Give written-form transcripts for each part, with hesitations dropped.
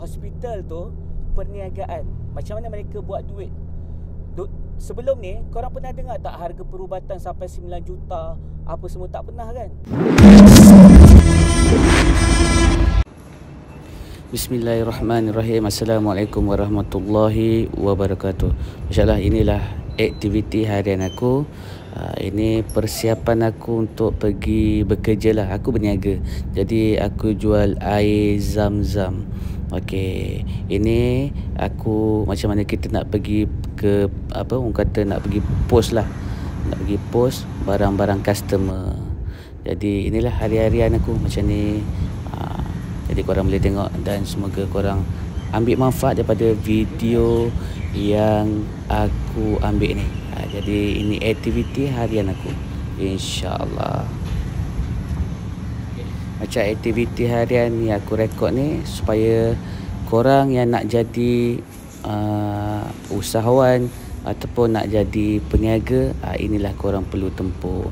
Hospital tu perniagaan. Macam mana mereka buat duit? Sebelum ni korang pernah dengar tak harga perubatan sampai 9 juta apa semua? Tak pernah kan? Bismillahirrahmanirrahim. Assalamualaikum warahmatullahi wabarakatuh. InsyaAllah inilah aktiviti harian aku. Ini persiapan aku untuk pergi bekerja lah. Aku berniaga, jadi aku jual air zam-zam. Okey, ini aku macam mana kita nak pergi ke apa, orang kata nak pergi post lah, nak pergi post barang-barang customer. Jadi inilah hari-harian aku macam ni. Jadi korang boleh tengok dan semoga korang ambil manfaat daripada video yang aku ambil ni. Jadi ini aktiviti harian aku, InsyaAllah. Macam aktiviti harian ni aku rekod ni supaya korang yang nak jadi usahawan ataupun nak jadi peniaga, inilah korang perlu tempuh.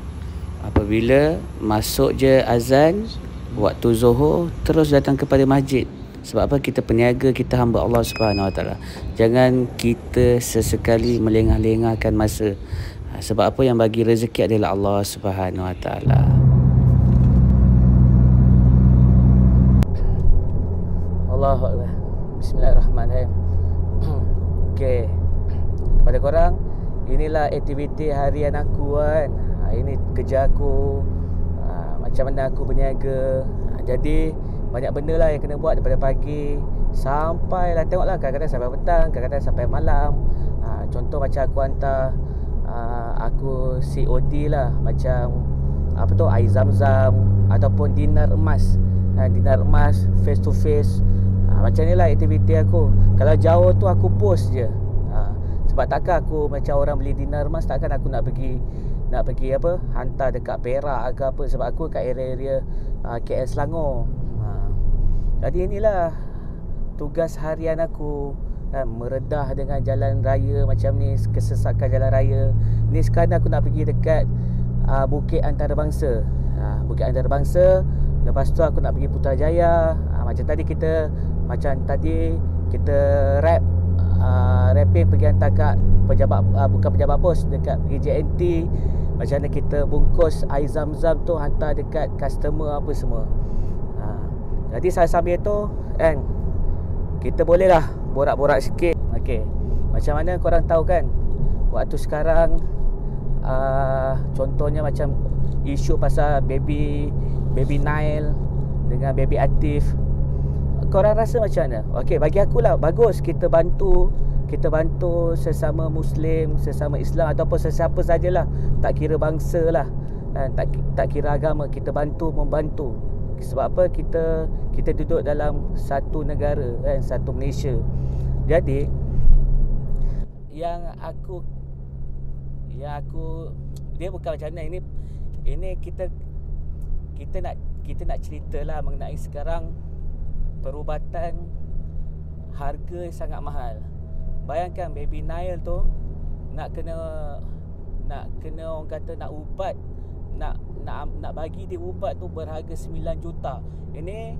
Apabila masuk je azan waktu Zuhur, terus datang kepada masjid. Sebab apa? Kita peniaga, kita hamba Allah Subhanahu Wa Taala. Jangan kita sesekali melengah-lengahkan masa. Sebab apa? Yang bagi rezeki adalah Allah Subhanahu Wa Taala. Allahu Akbar. Bismillahirrahmanirrahim. Okey. Kepada korang, inilah aktiviti harian aku kan. Ini kerja aku. Macam mana aku berniaga. Jadi banyak benda lah yang kena buat daripada pagi sampai lah, tengoklah, kadang-kadang sampai petang, kadang-kadang sampai malam. Contoh macam aku hantar aku COD lah, macam apa tu, air zam-zam ataupun dinar emas. Dinar emas face to face. Macam ni lah aktiviti aku. Kalau jauh tu aku post je. Sebab takkan aku macam orang beli dinar emas, takkan aku nak pergi apa, hantar dekat Perak ke apa. Sebab aku kat area-area KL Selangor. Jadi inilah tugas harian aku, meredah dengan jalan raya macam ni, kesesakan jalan raya ni. Sekarang aku nak pergi dekat Bukit Antarabangsa. Bukit Antarabangsa. Lepas tu aku nak pergi Putrajaya. Macam tadi kita rapping pergi hantar kat pejabat, bukan pejabat pos, dekat pergi JNT. Macam mana kita bungkus air zam-zam tu hantar dekat customer apa semua. Jadi sambil tu kan, kita boleh lah borak-borak sikit. Okey, macam mana korang tahu kan, waktu sekarang contohnya macam isu pasal baby Nail dengan baby Atif. Korang rasa macam mana? Okey, bagi aku lah bagus kita bantu sesama Muslim, sesama Islam ataupun sesiapa sajalah, tak kira bangsa lah, tak kira agama, kita membantu. Sebab apa? Kita duduk dalam satu negara kan, satu Malaysia. Jadi yang aku dia bukan macam mana, ini kita nak ceritalah mengenai sekarang perubatan harga sangat mahal. Bayangkan baby Nail tu nak kena orang kata nak ubat, nak bagi dia ubat tu berharga 9 juta. Ini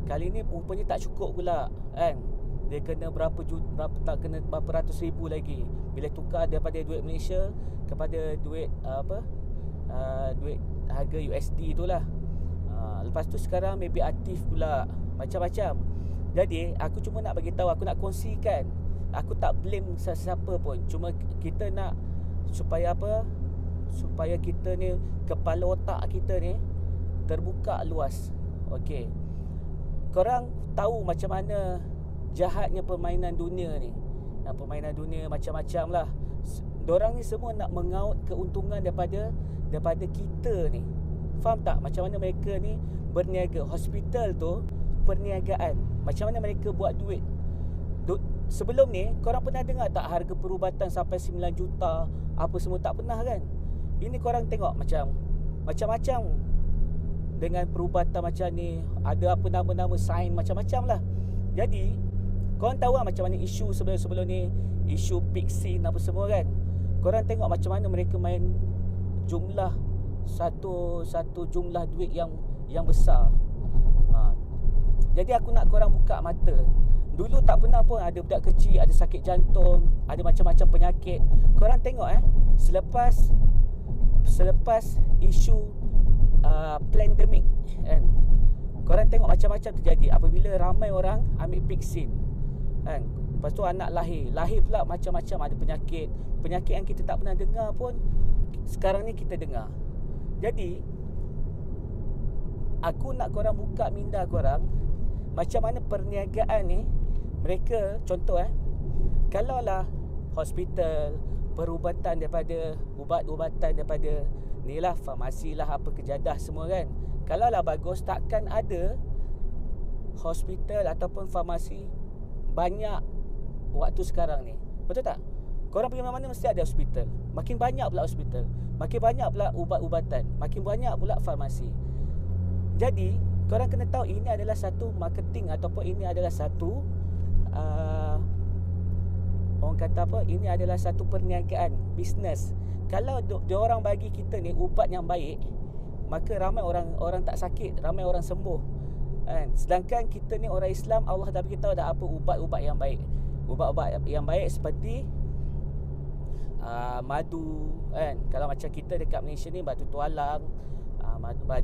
kali ni rupanya tak cukup pula kan. Dia kena berapa ratus ribu lagi bila tukar daripada duit Malaysia kepada duit duit harga USD itulah. Lepas tu sekarang baby Atif pula, macam-macam. Jadi aku cuma nak bagi tahu, aku nak kongsikan. Aku tak blame sesiapa pun. Cuma kita nak supaya apa? Supaya kita ni, kepala otak kita ni terbuka luas. Okey. Korang tahu macam mana jahatnya permainan dunia ni. Permainan dunia macam-macam lah. Dorang ni semua nak mengaut keuntungan daripada kita ni. Faham tak? Macam mana mereka ni berniaga. Hospital tu perniagaan. Macam mana mereka buat duit. Sebelum ni korang pernah dengar tak harga perubatan sampai 9 juta apa semua? Tak pernah kan? Ini korang tengok macam-macam dengan perubatan macam ni. Ada apa nama-nama sign macam-macam lah. Jadi korang tahu lah macam mana isu sebelum ni, isu Pixin apa semua kan. Korang tengok macam mana mereka main jumlah satu jumlah duit yang besar. Jadi aku nak korang buka mata. Dulu tak pernah pun ada budak kecil ada sakit jantung, ada macam-macam penyakit. Korang tengok selepas isu pandemik kan, korang tengok macam-macam terjadi apabila ramai orang ambil vaksin kan. Lepas tu anak lahir pula macam-macam ada penyakit yang kita tak pernah dengar pun sekarang ni kita dengar. Jadi aku nak korang buka minda korang macam mana perniagaan ni. Mereka contoh kalaulah hospital, perubatan daripada ubat-ubatan daripada ni lah farmasi lah apa kejadah semua kan, kalaulah bagus takkan ada hospital ataupun farmasi banyak waktu sekarang ni. Betul tak? Korang pergi mana-mana mesti ada hospital. Makin banyak pula hospital, makin banyak pula ubat-ubatan, makin banyak pula farmasi. Jadi korang kena tahu ini adalah satu marketing ataupun ini adalah satu orang kata apa, ini adalah satu perniagaan, bisnes. Kalau diorang bagi kita ni ubat yang baik, maka ramai orang tak sakit, ramai orang sembuh kan. Sedangkan kita ni orang Islam, Allah dah beritahu dah apa ubat-ubat yang baik. Ubat-ubat yang baik seperti madu kan. Kalau macam kita dekat Malaysia ni batu tualang,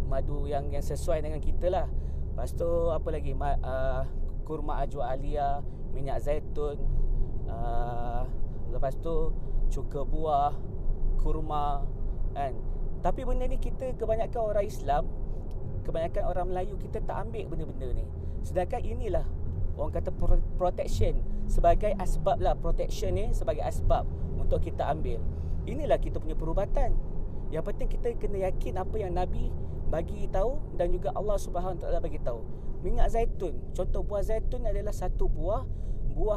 madu yang sesuai dengan kita lah. Lepas tu apa lagi, kurma ajwa alia, minyak zaitun, lepas tu cuka buah, kurma kan. Tapi benda ni kita kebanyakan orang Islam, kebanyakan orang Melayu, kita tak ambil benda-benda ni. Sedangkan inilah orang kata protection sebagai asbab lah. Protection ni sebagai asbab untuk kita ambil. Inilah kita punya perubatan. Yang penting kita kena yakin apa yang Nabi bagi tahu dan juga Allah Subhanahu Taala bagi tahu. Minyak zaitun, contoh buah zaitun adalah satu buah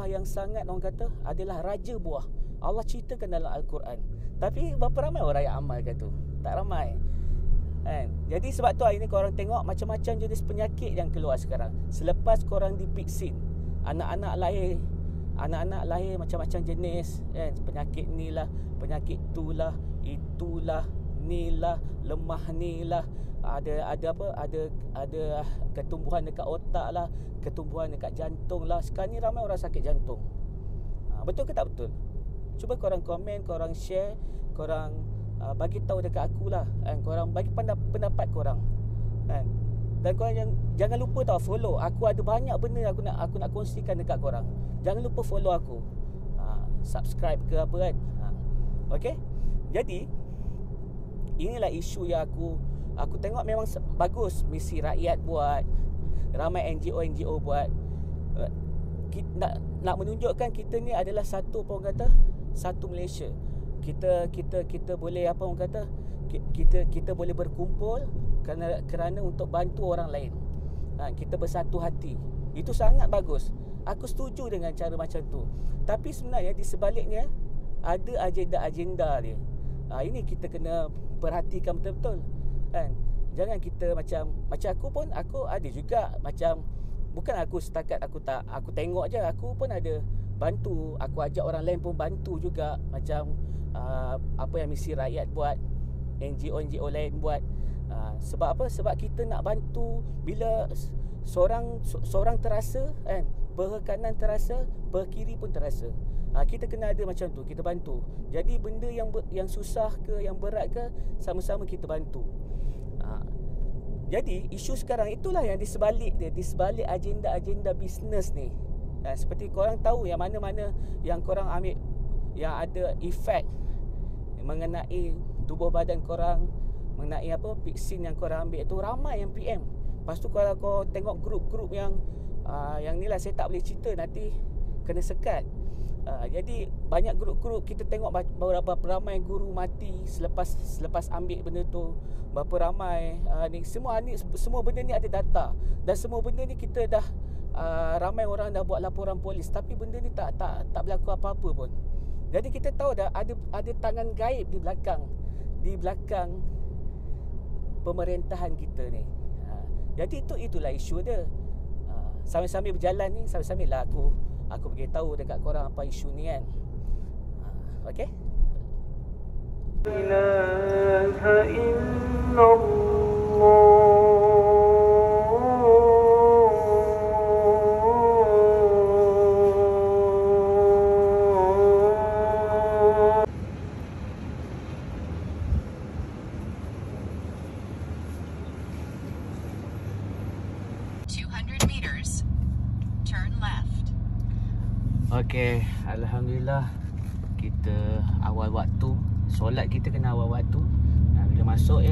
yang sangat orang kata adalah raja buah. Allah ceritakan dalam Al-Quran. Tapi berapa ramai orang yang amalkan tu? Tak ramai kan? Jadi sebab tu hari ni korang tengok macam-macam jenis penyakit yang keluar sekarang. Selepas korang divaksin, anak-anak lahir macam-macam jenis kan. Penyakit ni lah, penyakit tu lah, itulah, ni lah, lemah ni lah, ada ketumbuhan dekat otak lah, ketumbuhan dekat jantung lah. Sekarang ni ramai orang sakit jantung. Betul ke tak betul? Cuba korang komen, korang share, korang bagi tahu dekat aku lah kan. Korang bagi pendapat korang kan. Dan korang jangan lupa tau follow. Aku ada banyak benda aku nak kongsikan dekat korang. Jangan lupa follow aku, subscribe ke apa kan. Okay. Jadi inilah isu yang aku tengok memang bagus misi rakyat buat, ramai NGO buat. Nak menunjukkan kita ni adalah satu apa orang kata, satu Malaysia. Kita boleh apa orang kata, kita boleh berkumpul kerana untuk bantu orang lain. Kita bersatu hati. Itu sangat bagus. Aku setuju dengan cara macam tu. Tapi sebenarnya di sebaliknya ada agenda-agenda dia. Ini kita kena perhatikan betul-betul kan. Jangan kita macam aku ada juga macam, bukan aku setakat aku tengok je, aku pun ada bantu, aku ajak orang lain pun bantu juga. Macam apa yang misi rakyat buat, NGO lain buat. Sebab apa? Sebab kita nak bantu. Bila seorang terasa kan, peha kanan terasa, peha kiri pun terasa. Kita kena ada macam tu, kita bantu. Jadi benda yang susah ke, yang berat ke, sama-sama kita bantu. Jadi isu sekarang itulah yang di sebalik agenda-agenda bisnes ni. Seperti korang tahu yang mana-mana yang korang ambil yang ada efek mengenai tubuh badan korang, mengenai apa vaksin yang korang ambil tu, ramai yang PM. Lepas tu kalau kau tengok grup-grup yang ni lah, saya tak boleh cerita, nanti kena sekat. Jadi banyak grup-grup kita tengok berapa ramai guru mati selepas ambil benda tu. Berapa ramai semua benda ni ada data. Dan semua benda ni kita dah ramai orang dah buat laporan polis, tapi benda ni tak berlaku apa-apa pun. Jadi kita tahu dah ada tangan gaib di belakang pemerintahan kita ni. Jadi itulah isu dia. Sambil-sambil berjalan ni, sambil-sambil lah aku beritahu dekat korang apa isu ni kan. Okey. Ilaha illallah. Okey, alhamdulillah kita awal waktu. Solat kita kena awal waktu. Bila masuk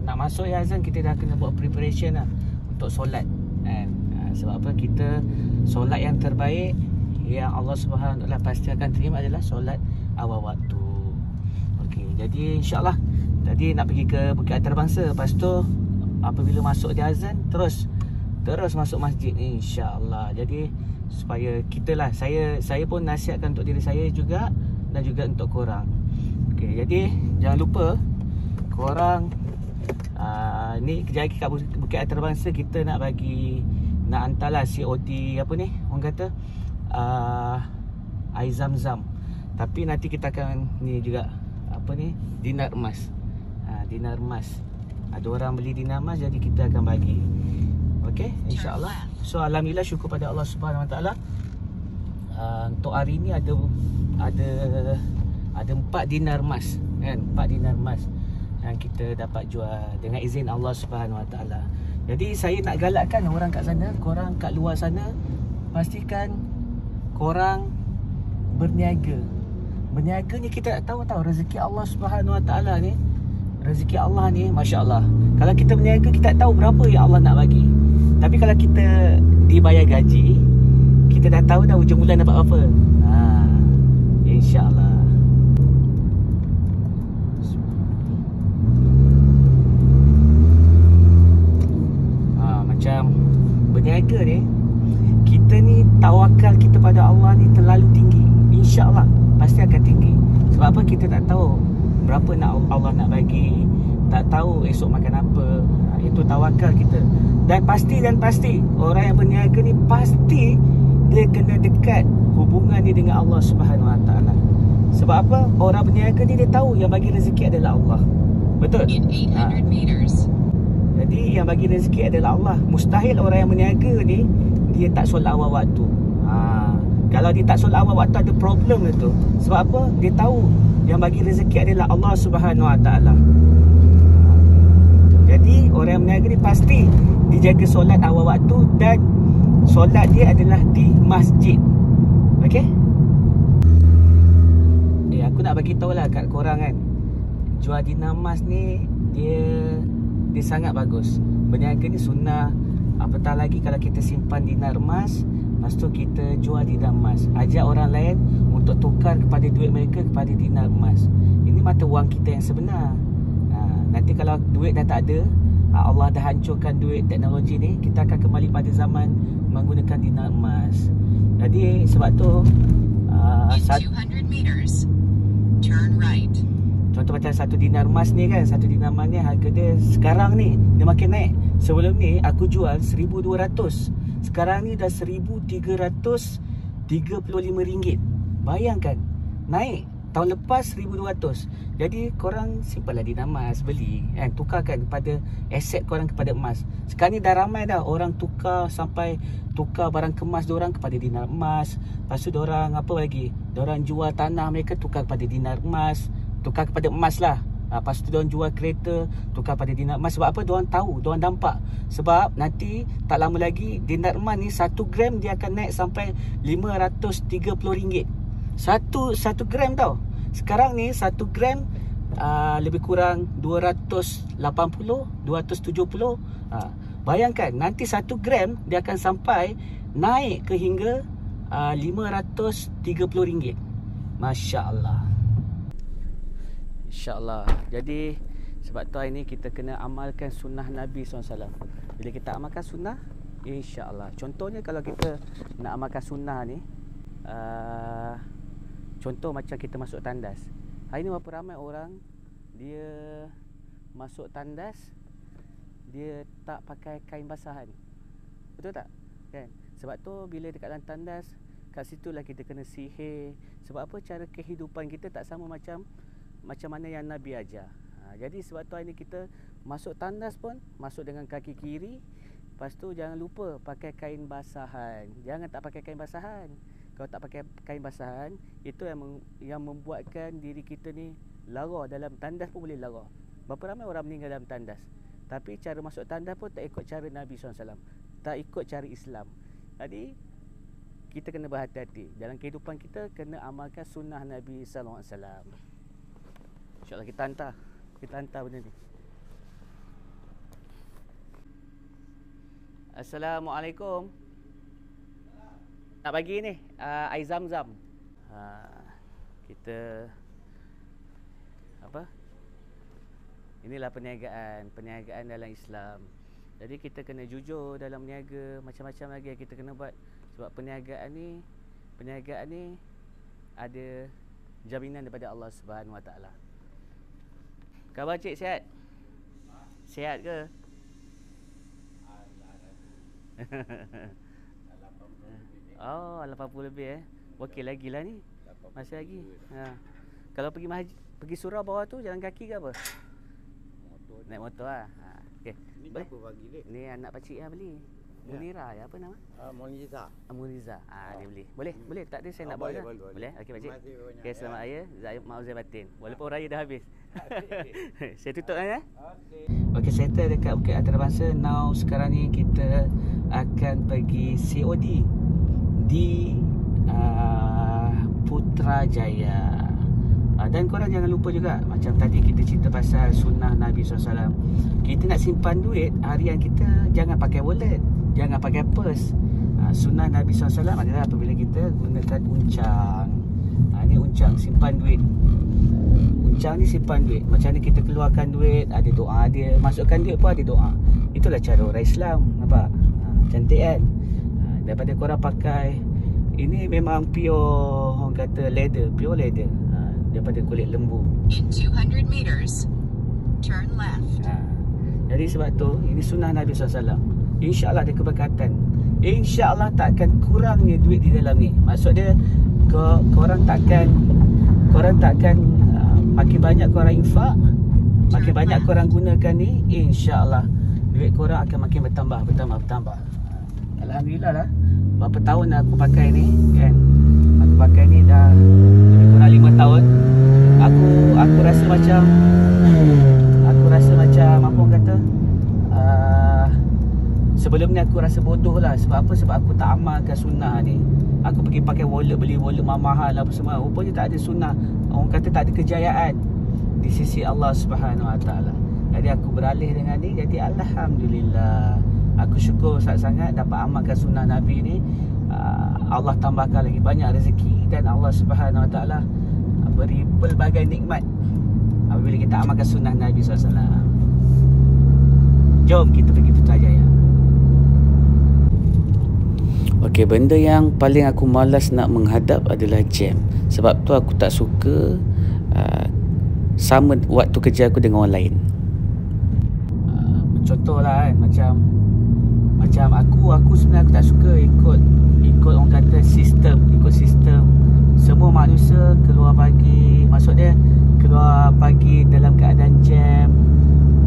nak masuk azan, kita dah kena buat preparation lah untuk solat kan. Sebab apa, kita solat yang terbaik yang Allah Subhanahu Wa Taala pasti akan terima adalah solat awal waktu. Okey, jadi insya-Allah tadi nak pergi ke Bukit Antarabangsa. Lepas tu apabila masuk di azan terus masuk masjid insya-Allah. Jadi supaya kita lah, saya pun nasihatkan untuk diri saya juga dan juga untuk korang. Okey, jadi jangan lupa korang ni kejap lagi kat Bukit Antarabangsa kita nak hantarlah COT apa ni orang kata air zam-zam. Tapi nanti kita akan ni juga apa ni, dinar emas. Dinar emas. Ada orang beli dinar emas, jadi kita akan bagi. Okey, insya-Allah. So alhamdulillah, syukur pada Allah Subhanahu Wa Taala. Untuk hari ni ada 4 dinar emas kan, 4 dinar emas yang kita dapat jual dengan izin Allah Subhanahu Wa Taala. Jadi saya nak galakkan orang kat sana, korang kat luar sana, pastikan korang berniaga. Berniaga ni kita tak tahu rezeki Allah Subhanahu Wa Taala ni. Rezeki Allah ni masya-Allah. Kalau kita berniaga, kita tak tahu berapa yang Allah nak bagi. Tapi kalau kita dibayar gaji, kita dah tahu dah hujung bulan dapat apa. InsyaAllah. Macam berniaga ni, kita ni tawakal kita pada Allah ni terlalu tinggi. InsyaAllah pasti akan tinggi. Sebab apa, kita tak tahu berapa Allah nak bagi, tak tahu esok makan apa. Itu tawakal kita. Dan pasti orang yang berniaga ni pasti dia kena dekat hubungan dia dengan Allah Subhanahu Wa Taala. Sebab apa? Orang berniaga ni dia tahu yang bagi rezeki adalah Allah. Betul? Jadi yang bagi rezeki adalah Allah. Mustahil orang yang berniaga ni dia tak solat awal waktu. Kalau dia tak solat awal waktu, ada problem itu. Sebab apa? Dia tahu yang bagi rezeki adalah Allah Subhanahu Wa Taala. Jadi orang yang berniaga ni pasti dijaga solat awal waktu, dan solat dia adalah di masjid. Okey? Aku nak bagi tahu lah kat korang kan, jual dinar emas ni dia sangat bagus. Berniaga ni sunnah. Apatah lagi kalau kita simpan dinar emas, lepas tu kita jual dinar emas. Ajak orang lain untuk tukar kepada duit mereka kepada dinar emas. Ini mata wang kita yang sebenar. Nanti kalau duit dah tak ada, Allah dah hancurkan duit teknologi ni, kita akan kembali pada zaman menggunakan dinar emas. Jadi sebab tu 200 meters turn right. Contoh macam 1 dinar emas ni kan, 1 dinar emas ni harga dia sekarang ni dia makin naik. Sebelum ni aku jual 1,200. Sekarang ni dah 1,335 ringgit. Bayangkan, naik. Tahun lepas 1,200. Jadi korang simpanlah dinar emas, beli kan, tukarkan kepada aset korang kepada emas. Sekarang ni dah ramai dah orang tukar, sampai tukar barang kemas diorang kepada dinar emas. Lepas tu diorang apa lagi, diorang jual tanah mereka tukar kepada dinar emas, tukar kepada emas lah. Lepas tu diorang jual kereta tukar pada dinar emas. Sebab apa? Diorang tahu, diorang nampak. Sebab nanti tak lama lagi dinar emas ni 1 gram dia akan naik sampai RM530. Satu gram tau. Sekarang ni 1 gram lebih kurang 280, 270. Bayangkan nanti 1 gram dia akan sampai naik ke hingga RM530. Masya Allah. InsyaAllah. Jadi sebab tu hari ni kita kena amalkan sunnah Nabi SAW. Bila kita amalkan sunnah, InsyaAllah. Contohnya kalau kita nak amalkan sunnah ni, contoh macam kita masuk tandas. Hari ni berapa ramai orang dia masuk tandas, dia tak pakai kain basahan. Betul tak? Kan? Sebab tu bila dekat dalam tandas, kat situlah kita kena sihir. Sebab apa? Cara kehidupan kita tak sama macam mana yang Nabi ajar. Jadi sebab tu hari ni kita masuk tandas pun masuk dengan kaki kiri. Lepas tu jangan lupa pakai kain basahan. Jangan tak pakai kain basahan. Kalau tak pakai kain basahan, itu yang membuatkan diri kita ni lara. Dalam tandas pun boleh lara. Berapa ramai orang meninggal dalam tandas, tapi cara masuk tandas pun tak ikut cara Nabi SAW, tak ikut cara Islam. Jadi kita kena berhati-hati. Dalam kehidupan kita kena amalkan sunnah Nabi sallallahu alaihi wasallam. InsyaAllah kita hantar benda ni. Assalamualaikum. Nak bagi ni air zam-zam. Kita apa? Inilah perniagaan dalam Islam. Jadi kita kena jujur dalam berniaga, macam-macam lagi yang kita kena buat. Sebab perniagaan ni ada jaminan daripada Allah Subhanahu Wa Taala. Khabar cik sihat? Sihat ke? Oh, 80 lebih Okey lagi lah ni. Masih lagi. Kalau pergi surau bawah tu jalan kaki ke apa? Naik motor lah. Okey. Ni berapa bagi dia? Ni anak pakcik yang beli. Munira ya, apa nama? Moniza. Muniza. Dia beli. Boleh tak dia saya nak bawa. Boleh. Okey pakcik. Okey, selamat raya. Maaf zahir batin. Walaupun raya dah habis. Saya tutup kan Okey, settle dekat Bukit Antarabangsa. Now sekarang ni kita akan pergi COD di Putrajaya. Dan korang jangan lupa juga, macam tadi kita cerita pasal sunnah Nabi SAW. Kita nak simpan duit harian kita, jangan pakai wallet, jangan pakai purse. Sunnah Nabi SAW adalah apabila kita gunakan uncang. Ni uncang, simpan duit. Uncang ni simpan duit. Macam ni kita keluarkan duit, ada doa dia. Masukkan duit pun ada doa. Itulah cara orang Islam. Nampak? Cantik kan? Daripada korang pakai, ini memang pure, orang kata leather, pure leather. Daripada kulit lembu. In 200 meters, turn left. Jadi sebab tu ini sunnah Nabi SAW. InsyaAllah ada keberkatan. InsyaAllah tak akan kurangnya duit di dalam ni. Maksud dia korang takkan makin banyak korang infak, makin banyak korang gunakan ni, InsyaAllah duit korang akan makin bertambah. Alhamdulillah lah. Berapa tahun dah aku pakai ni kan. Aku pakai ni dah lebih kurang 5 tahun. Aku rasa macam apa orang kata, sebelum ni aku rasa bodoh lah. Sebab apa? Sebab aku tak amalkan sunnah ni. Aku pergi pakai wallet, beli wallet mahal apa semua. Rupanya tak ada sunnah. Orang kata tak ada kejayaan di sisi Allah Subhanahu Wa Taala. Jadi aku beralih dengan ni. Jadi Alhamdulillah, aku syukur sangat dapat amalkan sunnah Nabi ni. Allah tambahkan lagi banyak rezeki, dan Allah Subhanahu Wa Taala beri pelbagai nikmat apabila kita amalkan sunnah Nabi SAW. Jom kita pergi Putrajaya. Okey, benda yang paling aku malas nak menghadap adalah jam. Sebab tu aku tak suka sama waktu kerja aku dengan orang lain. Contohlah kan, macam aku sebenarnya aku tak suka ikut orang kata sistem. Semua manusia keluar pagi, maksud dia keluar pagi dalam keadaan jam,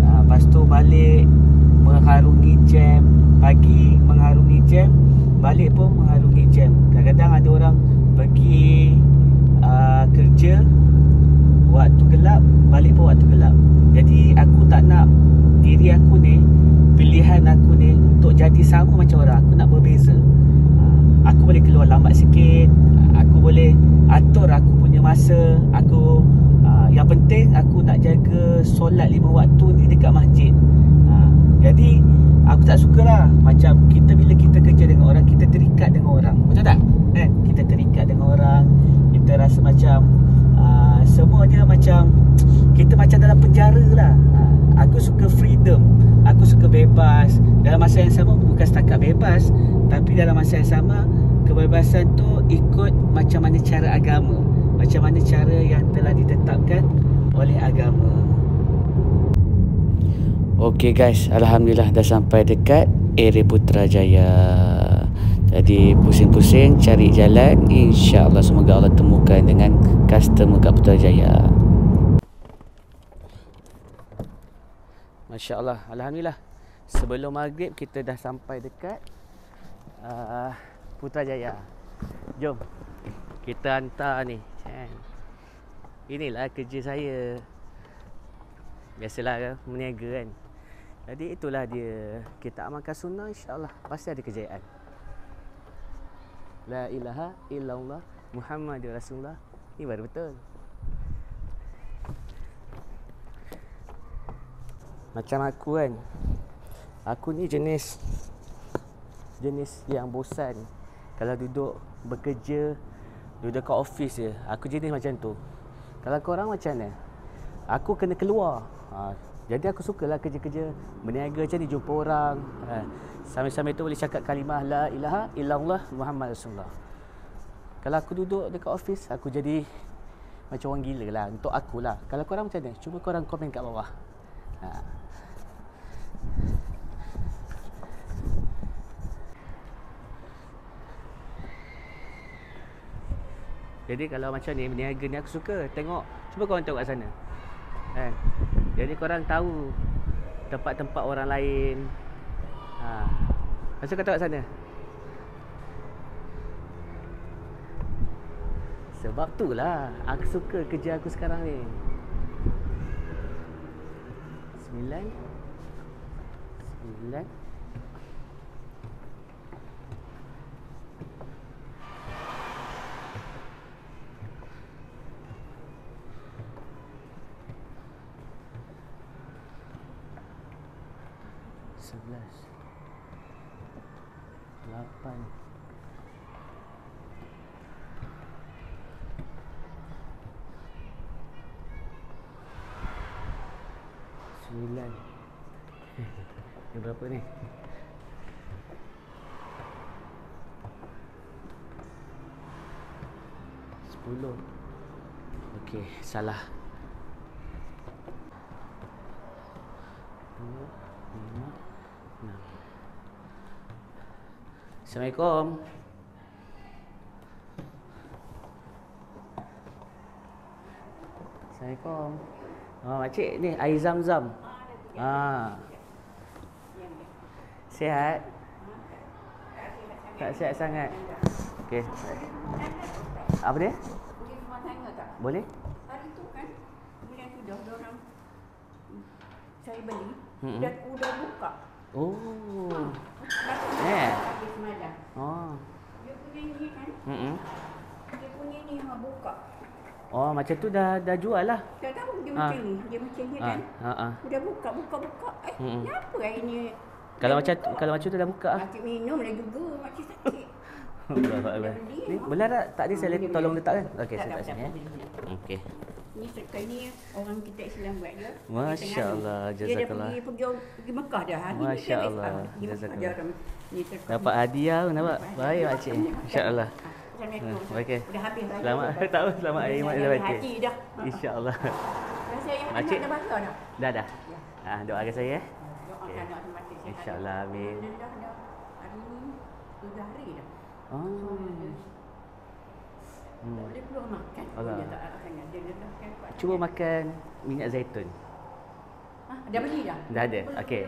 lepas tu balik mengharungi jam, pagi mengharungi jam, balik pun mengharungi jam. Kadang-kadang ada orang pergi kerja waktu gelap, balik pun waktu gelap. Jadi aku tak nak diri aku ni, pilihan aku ni untuk jadi sama macam orang. Aku nak berbeza. Aku boleh keluar lambat sikit, aku boleh atur aku punya masa. Yang penting aku nak jaga solat 5 waktu ni dekat masjid. Jadi aku tak sukalah macam bila kita kerja dengan orang, kita terikat dengan orang. Betul tak? Kita terikat dengan orang, kita rasa macam semuanya macam kita macam dalam penjara lah. Aku suka freedom, aku suka bebas. Dalam masa yang sama bukan setakat bebas, tapi dalam masa yang sama kebebasan tu ikut macam mana cara agama, macam mana cara yang telah ditetapkan oleh agama. Okey guys, Alhamdulillah dah sampai dekat area Putrajaya. Jadi pusing-pusing cari jalan, InsyaAllah semoga Allah temukan dengan customer kat Putrajaya. Masya Allah, Alhamdulillah. Sebelum maghrib kita dah sampai dekat Putrajaya. Jom kita hantar ni. Inilah kerja saya. Biasalah kan, meniaga kan. Jadi itulah dia. Kita amalkan sunnah, insyaAllah pasti ada kejayaan. La ilaha illallah Muhammadur Rasulullah. Ni baru betul. Macam aku kan, aku ni jenis yang bosan kalau duduk bekerja, duduk kat office je. Aku jenis macam tu. Kalau korang macam mana? Aku kena keluar. Jadi aku sukalah kerja-kerja berniaga macam ni, jumpa orang. Sambil-sambil tu boleh cakap kalimah la ilaha illallah Muhammad Rasulullah. Kalau aku duduk dekat office, aku jadi macam orang gila lah. Untuk aku lah. Kalau korang macam mana? Cuba korang komen kat bawah. Jadi kalau macam ni, berniaga ni aku suka tengok. Cuba korang tengok kat sana kan? Jadi korang tahu tempat-tempat orang lain. Macam kau tengok kat sana. Sebab tu lah aku suka kerja aku sekarang ni. 9 11 8 9. Ni berapa ni? 10. Okey, salah. 2 5 6. Assalamualaikum. Assalamualaikum. Makcik ni air zam-zam. Sihat? Tak sihat sangat. Okey. Apa dia? Boleh rumah tangga tak? Boleh? Hari tu kan, kemudian sudah orang saya beli, Mm-mm. udah buka. Oh. Habis semalam. Oh. Dia punya ni kan, dia punya ni buka. Oh, macam tu dah jual lah. Tak tahu dia macam ni, dia macam ni kan. Udah buka. Kenapa hari ni? Kalau macam tu dah buka ah. Makcik minum dah juga, makcik sakit. Allah. Ni boleh tak dia saya tolong letakkan? Okey, saya letak sini. Okey. Ni sekali ni orang kita Islam buat dia. Masya-Allah, jazakallah. Dia dah pergi Mekah dah. Masya-Allah, jazakallah. jazakallah. Dapat hadiah pun dapat. Baik makcik. Insya-Allah. Okey. Dah habis raya. Selamat tahu selamat hari mak dah baca. Hati dah. Insya-Allah. Rasa yang Makcik. anak dah bangga dah. Dah. Doakan saya. Doakan anak mati sihat. Insya-Allah, amin. Dah hari ni 7 hari dah. Oh. Tak boleh keluar makan. Alah. Dia tak sangat. Dia dedahkan kuat. Cuba makan minyak zaitun. Dah beli dah? Dah ada. Okey.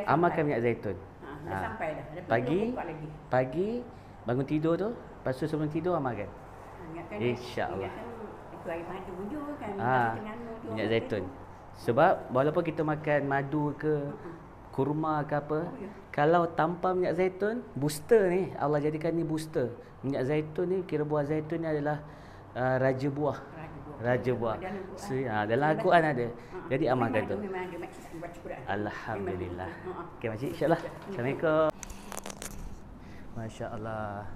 Amalkan minyak zaitun. Dah sampai dah. Lepas Pagi, tu buka lagi. pagi bangun tidur tu, lepas tu sebelum tidur amalkan. Ingatkan InsyaAllah. itu air madu je kan. Minyak zaitun. Sebab walaupun kita makan madu ke kurma ke apa, kalau tanpa minyak zaitun, booster ni, Allah jadikan ni booster. Minyak zaitun ni, kira buah zaitun ni adalah raja buah. Raja buah. Dalam Al-Quran ada. Jadi amalkan tu. Alhamdulillah. Okey makcik, insya-Allah. Assalamualaikum. Masya-Allah.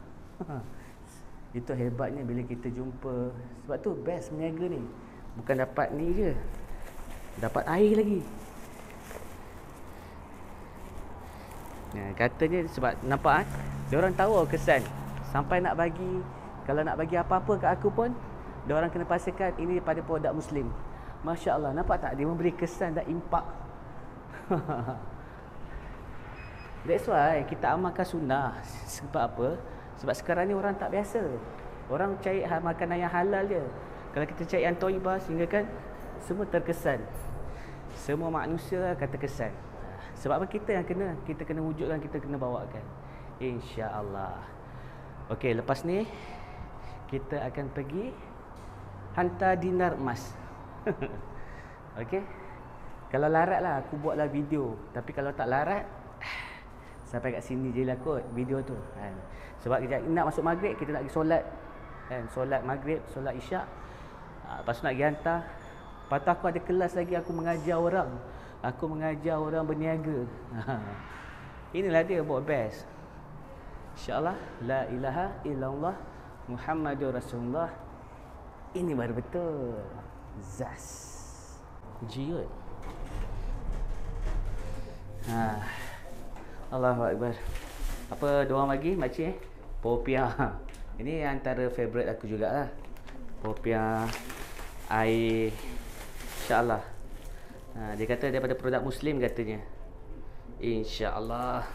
Itu hebatnya bila kita jumpa. Sebab tu best berniaga ni. Bukan dapat ni je. Dapat air lagi. Katanya sebab nampak dia orang tahu kesan. Sampai nak bagi, kalau nak bagi apa-apa kat aku pun, dia orang kena pastikan ini daripada produk Muslim. Masya-Allah, nampak tak dia memberi kesan dan impak. That's why kita amalkan sunnah. Sebab apa? Sebab sekarang ni orang tak biasa. Orang cari makanan yang halal je. Kalau kita cari yang thayyibah, sehingga kan semua terkesan. Semua manusia akan terkesan. Sebab apa? Kita kena wujudkan, kita kena bawakan. InsyaAllah. Okey, lepas ni kita akan pergi hantar dinar emas. Okey. Kalau larat lah aku buatlah video. Tapi kalau tak larat, Sampai kat sini je lah kot video tu kan. Sebab kejap nak masuk maghrib, kita nak pergi solat kan, solat maghrib, solat isyak. Lepas tu nak pergi hantar. Lepas tu aku ada kelas lagi, aku mengajar orang. Aku mengajar orang berniaga. Inilah dia buat best. InsyaAllah. La ilaha illallah Muhammadur Rasulullah. Ini baru betul. Zas. Jiut. Allahu Akbar. Apa doang lagi makcik Popiah. Ini antara favourite aku jugalah. Popiah air, insya-Allah. Dia kata daripada produk Muslim katanya. Insya-Allah.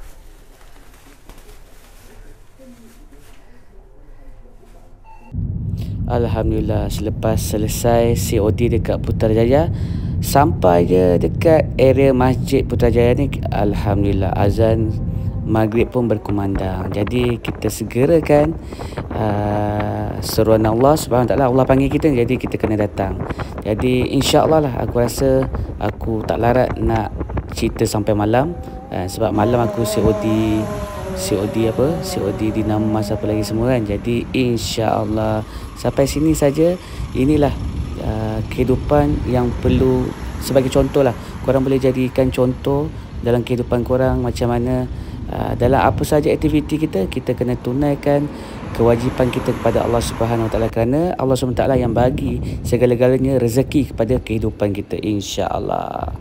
Alhamdulillah, selepas selesai COD dekat Putrajaya, sampai je dekat area Masjid Putrajaya ni, alhamdulillah azan maghrib pun berkumandang. Jadi kita segerakan seruan Allah Subhanahu Taala, Allah panggil kita, jadi kita kena datang. Jadi insya-Allah lah, aku rasa aku tak larat nak cerita sampai malam, sebab malam aku COD Dinamo Mas apa lagi semua kan. Jadi insya-Allah sampai sini saja. Inilah kehidupan yang perlu sebagai contoh lah. Korang boleh jadikan contoh dalam kehidupan korang, macam mana dalam apa saja aktiviti kita kena tunaikan kewajipan kita kepada Allah Subhanahu Wa Taala, kerana Allah Subhanahu Wa Taala yang bagi segala-galanya rezeki kepada kehidupan kita, insya-Allah.